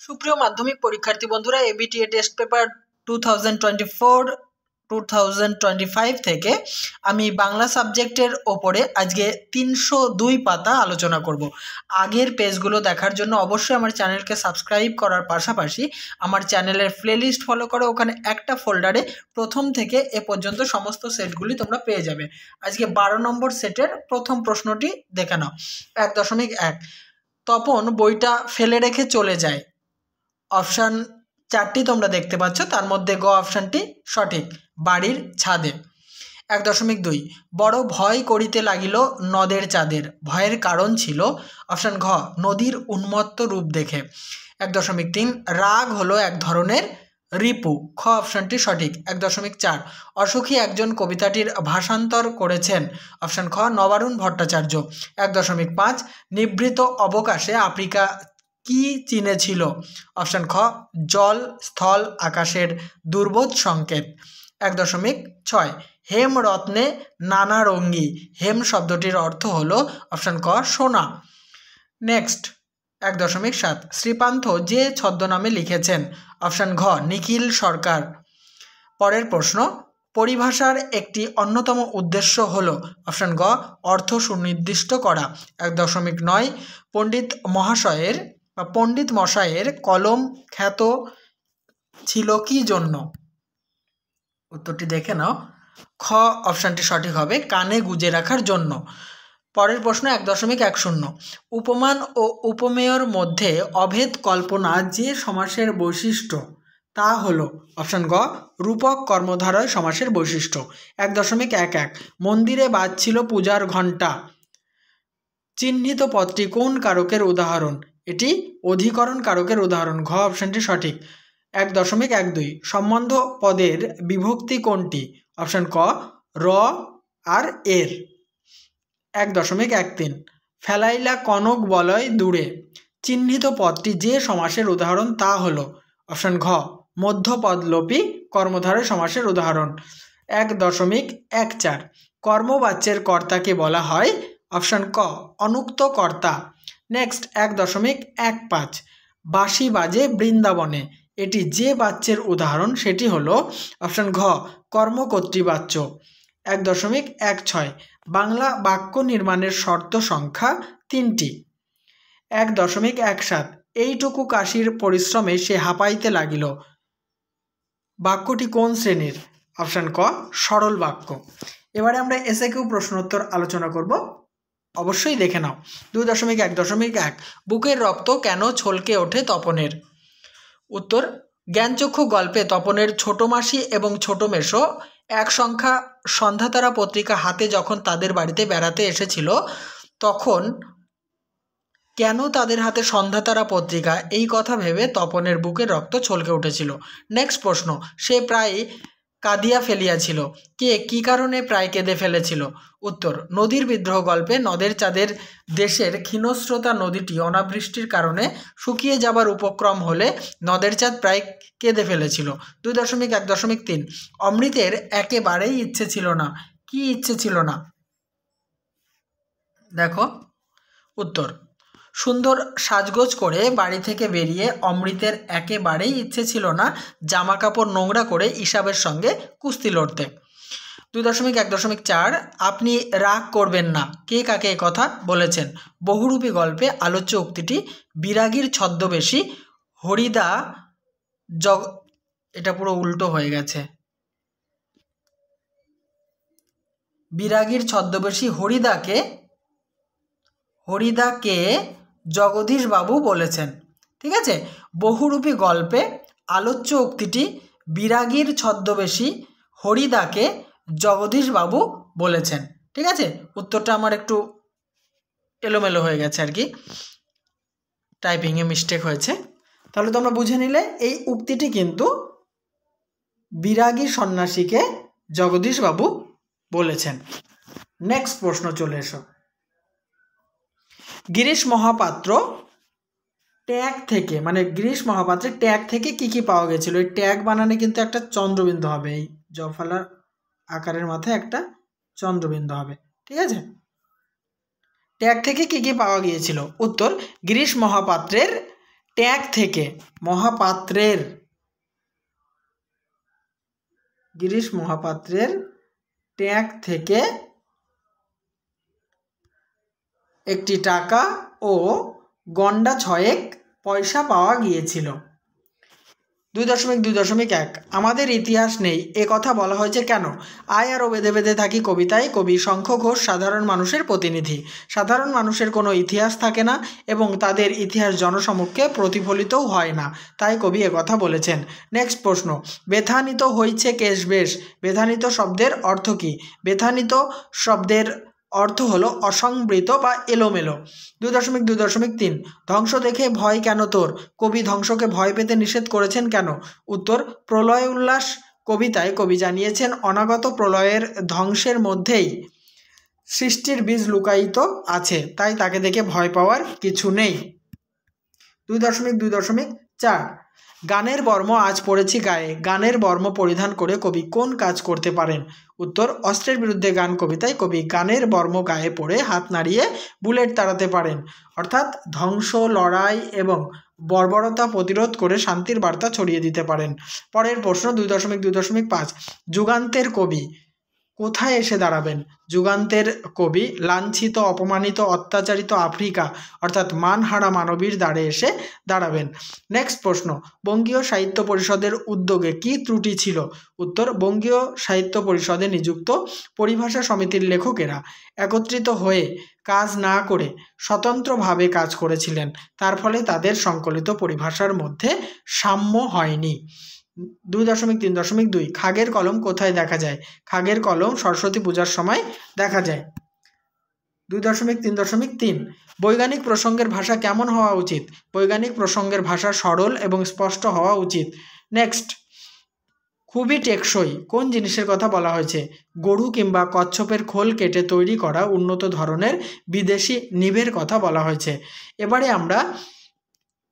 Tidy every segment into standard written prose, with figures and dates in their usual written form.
সুপ্রিয় মাধ্যমিক পরীক্ষার্থী বন্ধুরা, এবিটিএ টেস্ট পেপার 2024-2025 থেকে আমি বাংলা সাবজেক্টের ওপরে আজকে 302 পাতা আলোচনা করব। আগের পেজগুলো দেখার জন্য অবশ্যই আমার চ্যানেলকে সাবস্ক্রাইব করার পাশাপাশি আমার চ্যানেলের প্লেলিস্ট ফলো করো। ওখানে একটা ফোল্ডারে প্রথম থেকে এ পর্যন্ত সমস্ত সেটগুলি তোমরা পেয়ে যাবে। আজকে 12 নম্বর সেটের প্রথম প্রশ্নটি দেখে নাও। 1.1 তপন বইটা ফেলে রেখে চলে যায়। অপশান 4টি তোমরা দেখতে পাচ্ছ, তার মধ্যে গ অপশানটি সঠিক, বাড়ির ছাদে। 1.2 বড় ভয় করিতে লাগিল নদের চাঁদের, ভয়ের কারণ ছিল অপশান ঘ নদীর উন্মত্ত রূপ দেখে। 1.3 রাগ হলো এক ধরনের রিপু, খ অপশানটি সঠিক। 1.4 অসুখী একজন কবিতাটির ভাষান্তর করেছেন, অপশান খ নবারুণ ভট্টাচার্য। 1.5 নিভৃত অবকাশে আফ্রিকা কি চিনেছিল, অপশান খ জল স্থল আকাশের দুর্বোধ সংকেত। 1.6 হেম রত্নে নানা রঙ্গী, হেম শব্দটির অর্থ হলো অপশান ক সোনা। নেক্সট 1.7 শ্রীপান্থ যে ছদ্মনামে লিখেছেন, অপশান ঘ নিখিল সরকার। পরের প্রশ্ন, পরিভাষার একটি অন্যতম উদ্দেশ্য হলো, অপশান গ অর্থ সুনির্দিষ্ট করা। 1.9 পণ্ডিত মশাইয়ের কলম খ্যাত ছিল কি জন্য, উত্তরটি দেখে নাও। খ অপশানটি সঠিক হবে, কানে গুজে রাখার জন্য। পরের প্রশ্ন 1.10 উপমান ও উপমেয়র মধ্যে অভেদ কল্পনা যে সমাসের বৈশিষ্ট্য তা হলো, অপশান গ রূপক কর্মধারয় সমাসের বৈশিষ্ট্য। 1.11 মন্দিরে বাজছিল পূজার ঘণ্টা, চিহ্নিত পদটি কোন কারকের উদাহরণ, এটি অধিকরণ কারকের উদাহরণ, ঘ অপশানটি সঠিক। 1.12 সম্বন্ধ পদের বিভক্তি কোনটি, অপশান ক র আর এর। 1.13 ফেলাইলা কনক বলয় দূরে, চিহ্নিত পদটি যে সমাসের উদাহরণ তা হলো, অপশান ঘ মধ্যপদলোপী কর্মধারয় সমাসের উদাহরণ। 1.14 কর্মবাচ্যের কর্তাকে বলা হয়, অপশান ক অনুক্ত কর্তা। নেক্সট 1.15 বাঁশি বাজে বৃন্দাবনে, এটি যে বাচ্যের উদাহরণ সেটি হলো, অপশান ঘ কর্মকর্তৃবাচ্য। 1.16 বাংলা বাক্য নির্মাণের শর্ত সংখ্যা 3টি। 1.17 এইটুকু কাশির পরিশ্রমে সে হাঁপাইতে লাগিল, বাক্যটি কোন শ্রেণীর, অপশান ক সরল বাক্য। এবারে আমরা এসএকিউ প্রশ্নোত্তর আলোচনা করব, অবশ্যই দেখে নাও। 2.1 বুকের রক্ত কেন ছলকে ওঠে তপনের, উত্তর জ্ঞানচক্ষু গল্পে তপনের ছোট মাসি এবং ছোট মেসো এক সংখ্যা সন্ধ্যাতারা পত্রিকা হাতে যখন তাদের বাড়িতে বেড়াতে এসেছিল, তখন কেন তাদের হাতে সন্ধ্যাতারা পত্রিকা এই কথা ভেবে তপনের বুকের রক্ত ছলকে উঠেছিল। নেক্সট প্রশ্ন, সে প্রায় কাঁদিয়া ফেলিয়াছিল, কে কী কারণে প্রায় কেঁদে ফেলেছিল, উত্তর নদীর বিদ্রোহ গল্পে নদের চাঁদের দেশের ক্ষীণস্রোতা নদীটি অনাবৃষ্টির কারণে শুকিয়ে যাবার উপক্রম হলে নদের চাঁদ প্রায় কেঁদে ফেলেছিল। 2.1.3 অমৃতের একেবারেই ইচ্ছে ছিল না, কি ইচ্ছে ছিল না, দেখো উত্তর সুন্দর সাজগোজ করে বাড়ি থেকে বেরিয়ে অমৃতের একেবারেই ইচ্ছে ছিল না জামা কাপড় নোংরা করে ইসাবের সঙ্গে কুস্তি লড়তে। 2.1.4 আপনি রাগ করবেন না, কে কাকে কথা বলেছেন, বহুরূপী গল্পে আলোচ্য উক্তিটি বিরাগীর ছদ্মবেশী হরিদা এটা পুরো উল্টো হয়ে গেছে, বিরাগীর ছদ্মবেশী হরিদাকে জগদীশবাবু বলেছেন। ঠিক আছে, বহুরূপী গল্পে আলোচ্য উক্তিটি বিরাগীর ছদ্মবেশী হরিদাকে জগদীশবাবু বলেছেন। ঠিক আছে, উত্তরটা আমার একটু এলোমেলো হয়ে গেছে আর কি, টাইপিংয়ে মিস্টেক হয়েছে। তাহলে তোমরা বুঝে নিলে এই উক্তিটি কিন্তু বিরাগী সন্ন্যাসীকে জগদীশবাবু বলেছেন। নেক্সট প্রশ্ন চলে এসো। গিরিশ মহাপাত্র ট্যাগ থেকে, মানে গিরিশ মহাপাত্রের ট্যাগ থেকে কি কি পাওয়া গেছিল, এই ট্যাগ বানানে কিন্তু একটা চন্দ্রবিন্দু হবে, এই জফলার আকারের মাথায় একটা চন্দ্রবিন্দু হবে। ঠিক আছে, ট্যাগ থেকে কি কি পাওয়া গিয়েছিল, উত্তর গিরিশ মহাপাত্রের ট্যাগ থেকে মহাপাত্রের, গিরিশ মহাপাত্রের ট্যাগ থেকে একটি টাকা ও গন্ডা 6 পয়সা পাওয়া গিয়েছিল। 2.2.1 আমাদের ইতিহাস নেই এ কথা বলা হয়েছে কেন? আয় আরও বেঁধে বেঁধে থাকি কবিতায় কবি শঙ্খ ঘোষ সাধারণ মানুষের প্রতিনিধি। সাধারণ মানুষের কোনো ইতিহাস থাকে না এবং তাদের ইতিহাস জনসমক্ষে প্রতিফলিতও হয় না, তাই কবি কথা বলেছেন। নেক্সট প্রশ্ন, বেথানিত হইছে কেশ বেশ, বেথানিত শব্দের অর্থ কী? বেথানিত শব্দের অর্থ হলো অসংবৃত বা এলোমেলো। 2.2.3 ধ্বংস দেখে ভয় কেন তোর? কবি ধ্বংসকে ভয় পেতে নিষেধ করেছেন কেন? উত্তর, প্রলয় উল্লাস কবিতায় কবি জানিয়েছেন অনাগত প্রলয়ের ধ্বংসের মধ্যেই সৃষ্টির বীজ লুকায়িত আছে, তাই তাকে দেখে ভয় পাওয়ার কিছু নেই। 2.2.4 গানের বর্ম আজ পড়েছি গায়ে, গানের বর্ম পরিধান করে কবি কোন কাজ করতে পারেন? উত্তর, অস্ত্রের বিরুদ্ধে গান কবিতায় কবি গানের বর্ম গায়ে পড়ে হাত নাড়িয়ে বুলেট তাড়াতে পারেন, অর্থাৎ ধ্বংস, লড়াই এবং বর্বরতা প্রতিরোধ করে শান্তির বার্তা ছড়িয়ে দিতে পারেন। পরের প্রশ্ন 2.2.5 যুগান্তের কবি কোথায় এসে দাঁড়াবেন? যুগান্তের কবি লাঞ্ছিত, অপমানিত, অত্যাচারিত আফ্রিকা অর্থাৎ মানহারা মানবীর দ্বারে এসে দাঁড়াবেন। নেক্সট প্রশ্ন, বঙ্গীয় সাহিত্য পরিষদের উদ্যোগে কী ত্রুটি ছিল? উত্তর, বঙ্গীয় সাহিত্য পরিষদে নিযুক্ত পরিভাষা সমিতির লেখকেরা একত্রিত হয়ে কাজ না করে স্বতন্ত্রভাবে কাজ করেছিলেন, তার ফলে তাদের সংকলিত পরিভাষার মধ্যে সাম্য হয়নি। 2.3.2 খাগের কলম কোথায় দেখা যায়? খাগের কলম সরস্বতী পূজার সময় দেখা যায়। 2.3.3 বৈজ্ঞানিক প্রসঙ্গের ভাষা কেমন হওয়া উচিত? বৈজ্ঞানিক প্রসঙ্গের ভাষা সরল এবং স্পষ্ট হওয়া উচিত। নেক্সট, খুবই টেকসই কোন জিনিসের কথা বলা হয়েছে? গরু কিংবা কচ্ছপের খোল কেটে তৈরি করা উন্নত ধরনের বিদেশি নিভের কথা বলা হয়েছে। এবারে আমরা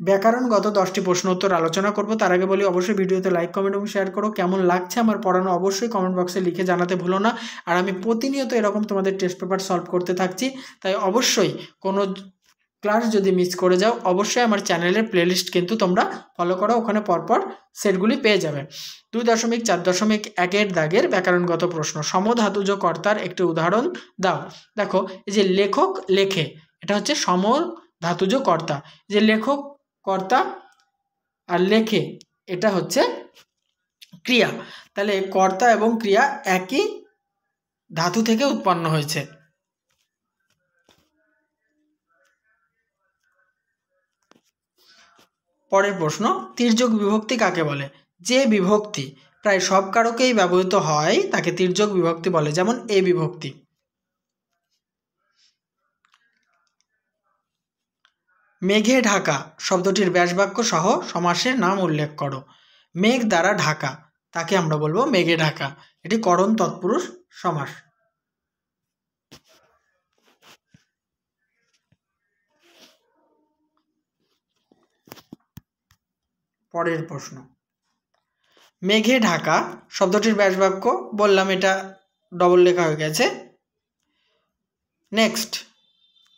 ব্যাকরণগত 10টি প্রশ্ন উত্তর আলোচনা করব। তার আগে বলি অবশ্যই ভিডিওতে লাইক, কমেন্ট এবং শেয়ার করো। কেমন লাগছে আমার পড়ানো অবশ্যই কমেন্ট বক্সে লিখে জানাতে ভুলো না। আর আমি প্রতিনিয়ত এরকম তোমাদের টেস্ট পেপার সলভ করতে থাকছি, তাই অবশ্যই কোনো ক্লাস যদি মিস করে যাও অবশ্যই আমার চ্যানেলের প্লেলিস্ট কিন্তু তোমরা ফলো করো, ওখানে পরপর সেটগুলি পেয়ে যাবে। 2.4.1 দাগের ব্যাকরণগত প্রশ্ন, সমধাতুজ কর্তার একটি উদাহরণ দাও। দেখো, এই যে লেখক লেখে, এটা হচ্ছে সমধাতুজ কর্তা। যে লেখক কর্তা আর লেখে, এটা হচ্ছে ক্রিয়া। তাহলে কর্তা এবং ক্রিয়া একই ধাতু থেকে উৎপন্ন হয়েছে। পরের প্রশ্ন, তির্যক বিভক্তি কাকে বলে? যে বিভক্তি প্রায় সব কারকেই ব্যবহৃত হয় তাকে তির্যক বিভক্তি বলে, যেমন এ বিভক্তি। মেঘে ঢাকা শব্দটির ব্যাসবাক্য সহ সমাসের নাম উল্লেখ করো। মেঘ দ্বারা ঢাকা, তাকে আমরা বলবো মেঘে ঢাকা, এটি করণ তৎপুরুষ সমাস। পরের প্রশ্ন, মেঘে ঢাকা শব্দটির ব্যাসবাক্য বললাম, এটা ডবল লেখা হয়ে গেছে। নেক্সট,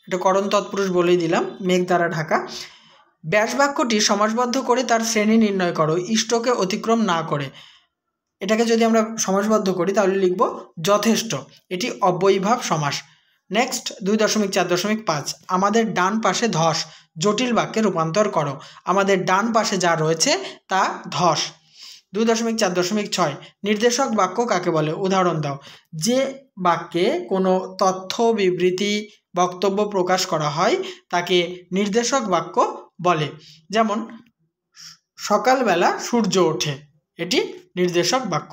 এটা করণ তৎপুরুষ বলেই দিলাম, মেঘ দ্বারা ঢাকা। ব্যাসবাক্যটি সমাসবদ্ধ করে তার শ্রেণী নির্ণয় করো, ইষ্টকে অতিক্রম না করে। এটাকে যদি আমরা সমাসবদ্ধ করি তাহলে লিখব যথেষ্ট, এটি অব্যয়ীভাব সমাস। নেক্সট 2.4.5 আমাদের ডান পাশে ধস জটিল বাক্যে রূপান্তর করো। আমাদের ডান পাশে যা রয়েছে তা ধস। 2.4.6 নির্দেশক বাক্য কাকে বলে? উদাহরণ দাও। যে বাক্যে কোনো তথ্য, বিবৃতি, বক্তব্য প্রকাশ করা হয় তাকে নির্দেশক বাক্য বলে, যেমন সকালবেলা সূর্য ওঠে, এটি নির্দেশক বাক্য।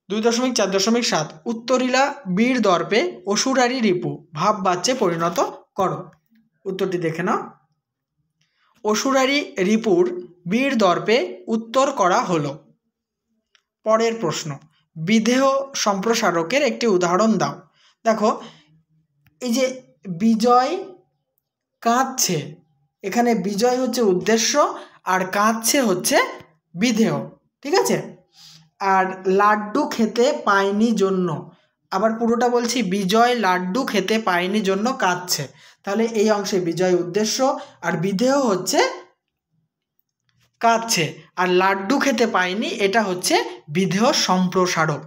2.4.7 উত্তরীলা বীর দর্পে অসুরারি রিপু ভাব বাচ্যে পরিণত করো। উত্তরটি দেখে নাও। অসুরারি রিপুর বীর দর্পে উত্তর করা হলো। পরের প্রশ্ন, বিধেয় সম্প্রসারকের একটি উদাহরণ দাও। দেখো, এই যে বিজয় কাঁদছে, এখানে বিজয় হচ্ছে উদ্দেশ্য আর কাঁদছে হচ্ছে বিধেয়, ঠিক আছে। আর লাড্ডু খেতে পায়নি জন্য, আবার পুরোটা বলছি, বিজয় লাড্ডু খেতে পায়নি জন্য কাঁদছে, তাহলে এই অংশে বিজয় উদ্দেশ্য আর বিধেয় হচ্ছে কাঁদছে, আর লাড্ডু খেতে পায়নি এটা হচ্ছে বিধেয় সম্প্রসারক।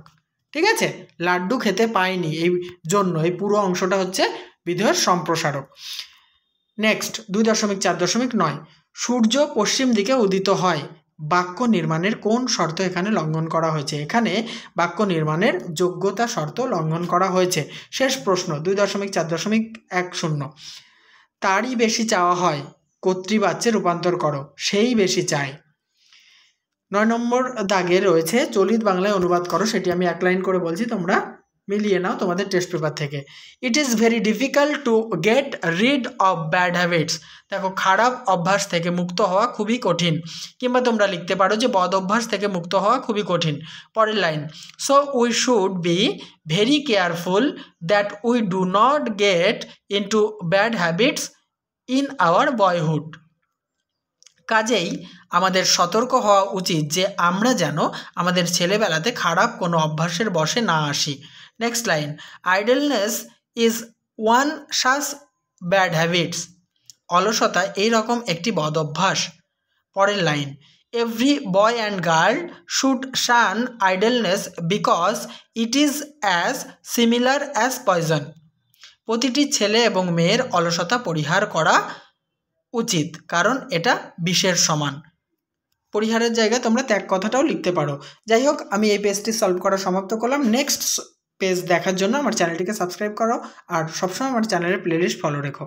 ঠিক আছে, লাড্ডু খেতে পায়নি এই জন্য এই পুরো অংশটা হচ্ছে বিধেয় সম্প্রসারক। নেক্সট 2.4.9 সূর্য পশ্চিম দিকে উদিত হয়, বাক্য নির্মাণের কোন শর্ত এখানে লঙ্ঘন করা হয়েছে? এখানে বাক্য নির্মাণের যোগ্যতা শর্ত লঙ্ঘন করা হয়েছে। শেষ প্রশ্ন 2.4.10 তারই বেশি চাওয়া হয়, কর্তৃবাচ্যে রূপান্তর করো, সেই বেশি চায়। 9 নম্বর দাগে রয়েছে চলিত বাংলায় অনুবাদ করো, সেটি আমি এক লাইন করে বলছি, তোমরা মিলিয়ে নাও তোমাদের টেস্ট পেপার থেকে। It is very difficult to get rid of bad habits. দেখো, খারাপ অভ্যাস থেকে মুক্ত হওয়া খুবই কঠিন, কিংবা তোমরা লিখতে পারো যে বদ অভ্যাস থেকে মুক্ত হওয়া খুবই কঠিন। পরের line, so we should be very careful that we do not get into bad habits in our boyhood. কাজেই আমাদের সতর্ক হওয়া উচিত যে আমরা যেন আমাদের ছেলেবেলাতে খারাপ কোনো অভ্যাসের বশে না আসি। Next line, idleness is one such bad habits. অলসতা এইরকম একটি বদ অভ্যাস। পরের লাইন, every boy and girl should shun idleness because it is as similar as poison. প্রতিটি ছেলে এবং মেয়ের অলসতা পরিহার করা উচিত, কারণ এটা বিষের সমান। পরিহারের জায়গায় তোমরা ত্যাগ কথাটাও লিখতে পারো। যাই হোক, আমি এই পেজটি সলভ করা সমাপ্ত করলাম। নেক্সট পেজ দেখার জন্য আমার চ্যানেলটিকে সাবস্ক্রাইব করো, আর সবসময় আমার চ্যানেলের প্লেলিস্ট ফলো রেখো।